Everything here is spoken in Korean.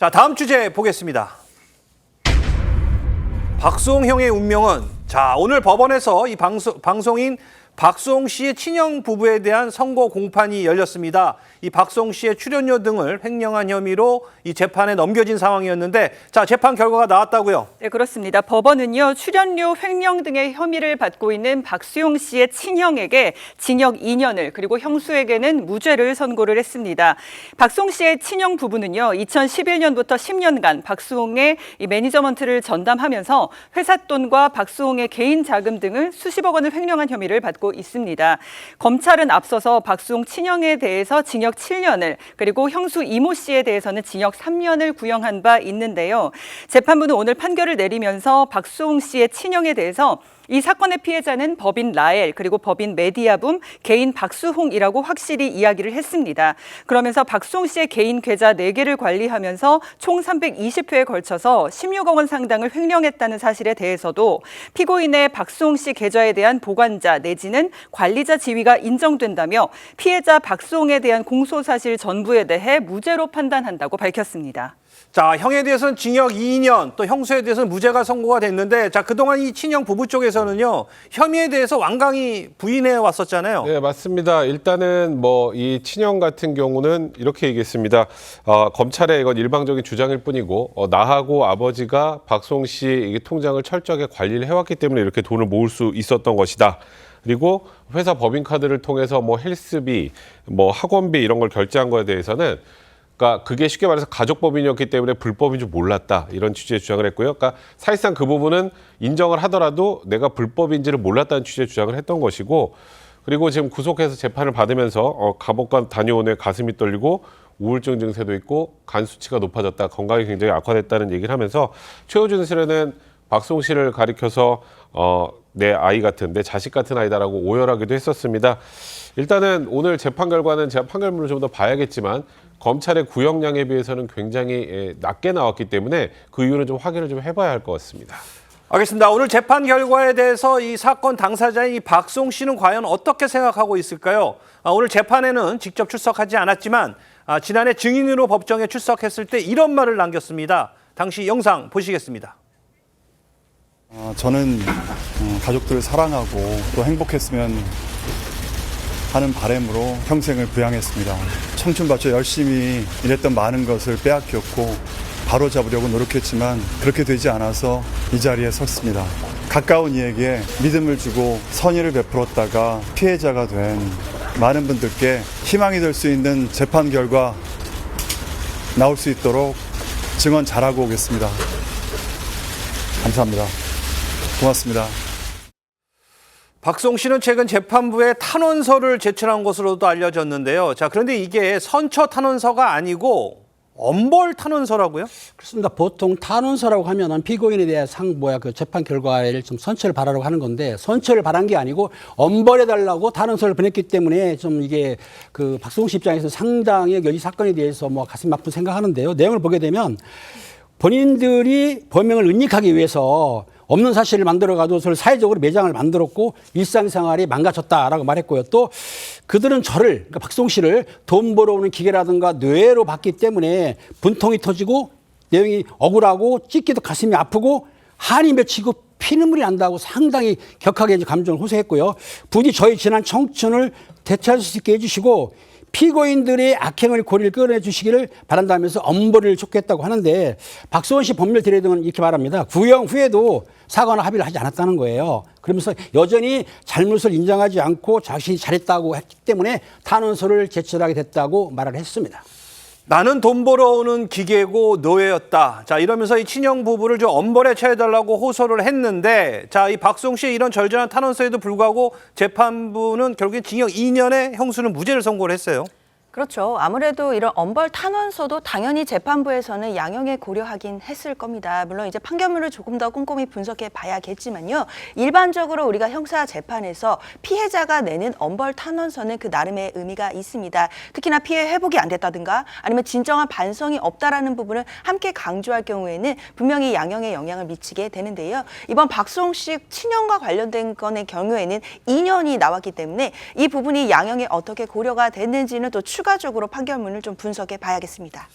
자, 다음 주제 보겠습니다. 박수홍 형의 운명은, 자, 오늘 법원에서 이 방송인 박수홍 씨의 친형 부부에 대한 선고 공판이 열렸습니다. 이 박수홍 씨의 출연료 등을 횡령한 혐의로 이 재판에 넘겨진 상황이었는데, 자, 재판 결과가 나왔다고요? 네, 그렇습니다. 법원은요, 출연료 횡령 등의 혐의를 받고 있는 박수홍 씨의 친형에게 징역 2년을, 그리고 형수에게는 무죄를 선고를 했습니다. 박수홍 씨의 친형 부부는요, 2011년부터 10년간 박수홍의 이 매니저먼트를 전담하면서 회사 돈과 박수홍의 개인 자금 등을 수십억 원을 횡령한 혐의를 받고 있습니다. 검찰은 앞서서 박수홍 친형에 대해서 징역 7년을, 그리고 형수 이모 씨에 대해서는 징역 3년을 구형한 바 있는데요. 재판부는 오늘 판결을 내리면서 박수홍 씨의 친형에 대해서 이 사건의 피해자는 법인 라엘, 그리고 법인 메디아붐, 개인 박수홍이라고 확실히 이야기를 했습니다. 그러면서 박수홍 씨의 개인 계좌 4개를 관리하면서 총 320회에 걸쳐서 16억 원 상당을 횡령했다는 사실에 대해서도 피고인의 박수홍 씨 계좌에 대한 보관자 내지는 관리자 지위가 인정된다며 피해자 박수홍에 대한 공소사실 전부에 대해 무죄로 판단한다고 밝혔습니다. 자, 형에 대해서는 징역 2년, 또 형수에 대해서는 무죄가 선고가 됐는데, 자, 그동안 이 친형 부부 쪽에서는요, 혐의에 대해서 완강히 부인해 왔었잖아요. 네, 맞습니다. 일단은 이 친형 같은 경우는 이렇게 얘기했습니다. 검찰의 이건 일방적인 주장일 뿐이고, 나하고 아버지가 박수홍 씨 통장을 철저하게 관리를 해왔기 때문에 이렇게 돈을 모을 수 있었던 것이다. 그리고 회사 법인카드를 통해서 헬스비, 학원비 이런 걸 결제한 거에 대해서는 그러니까 그게 쉽게 말해서 가족법인이었기 때문에 불법인 줄 몰랐다, 이런 취지의 주장을 했고요. 그러니까 사실상 그 부분은 인정을 하더라도 내가 불법인지를 몰랐다는 취지의 주장을 했던 것이고, 그리고 지금 구속해서 재판을 받으면서 감옥간 다녀온 후에 가슴이 떨리고 우울증 증세도 있고 간 수치가 높아졌다, 건강이 굉장히 악화됐다는 얘기를 하면서 최호준 씨는 박수홍 씨를 가리켜서 내 아이 같은, 내 자식 같은 아이다라고 오열하기도 했었습니다. 일단은 오늘 재판 결과는 제가 판결문을 좀 더 봐야겠지만 검찰의 구형량에 비해서는 굉장히 낮게 나왔기 때문에 그 이유는 좀 확인을 좀 해봐야 할 것 같습니다. 알겠습니다. 오늘 재판 결과에 대해서 이 사건 당사자인 이 박수홍 씨는 과연 어떻게 생각하고 있을까요? 오늘 재판에는 직접 출석하지 않았지만 지난해 증인으로 법정에 출석했을 때 이런 말을 남겼습니다. 당시 영상 보시겠습니다. 저는 가족들을 사랑하고 또 행복했으면 하는 바람으로 평생을 부양했습니다. 청춘 바쳐 열심히 일했던 많은 것을 빼앗겼고 바로잡으려고 노력했지만 그렇게 되지 않아서 이 자리에 섰습니다. 가까운 이에게 믿음을 주고 선의를 베풀었다가 피해자가 된 많은 분들께 희망이 될 수 있는 재판 결과 나올 수 있도록 증언 잘하고 오겠습니다. 감사합니다. 고맙습니다. 박수홍 씨는 최근 재판부에 탄원서를 제출한 것으로도 알려졌는데요. 자, 그런데 이게 선처 탄원서가 아니고 엄벌 탄원서라고요? 그렇습니다. 보통 탄원서라고 하면은 피고인에 대한 그 재판 결과를 좀 선처를 바라라고 하는 건데, 선처를 바란 게 아니고 엄벌해달라고 탄원서를 보냈기 때문에 좀 이게 그 박수홍 씨 입장에서 상당히 이 사건에 대해서 가슴 아픈 생각하는데요. 내용을 보게 되면 본인들이 범행을 은닉하기 위해서 없는 사실을 만들어가지고 서로 사회적으로 매장을 만들었고 일상생활이 망가졌다라고 말했고요. 또 그들은 그러니까 박수홍 씨를 돈 벌어오는 기계라든가 뇌로 봤기 때문에 분통이 터지고 내용이 억울하고 찢기도 가슴이 아프고 한이 맺히고 피눈물이 난다고 상당히 격하게 감정을 호소했고요. 부디 저희 지난 청춘을 되찾을 수 있게 해주시고 피고인들의 악행을 고리를 끌어내주시기를 바란다면서 엄벌을 촉구했다고 하는데, 박수홍 씨 법률 대리등은 이렇게 말합니다. 구형 후에도 사과나 합의를 하지 않았다는 거예요. 그러면서 여전히 잘못을 인정하지 않고 자신이 잘했다고 했기 때문에 탄원서를 제출하게 됐다고 말을 했습니다. 나는 돈 벌어오는 기계고 노예였다. 자, 이러면서 이 친형 부부를 좀 엄벌에 처해달라고 호소를 했는데, 자, 이 박수홍 씨의 이런 절절한 탄원서에도 불구하고 재판부는 결국엔 징역 2년에 형수는 무죄를 선고를 했어요. 그렇죠. 아무래도 이런 엄벌 탄원서도 당연히 재판부에서는 양형에 고려하긴 했을 겁니다. 물론 이제 판결문을 조금 더 꼼꼼히 분석해 봐야겠지만요. 일반적으로 우리가 형사 재판에서 피해자가 내는 엄벌 탄원서는 그 나름의 의미가 있습니다. 특히나 피해 회복이 안 됐다든가 아니면 진정한 반성이 없다라는 부분을 함께 강조할 경우에는 분명히 양형에 영향을 미치게 되는데요. 이번 박수홍 씨 친형과 관련된 건의 경우에는 2년이 나왔기 때문에 이 부분이 양형에 어떻게 고려가 됐는지는 또 추가적으로 판결문을 좀 분석해 봐야겠습니다.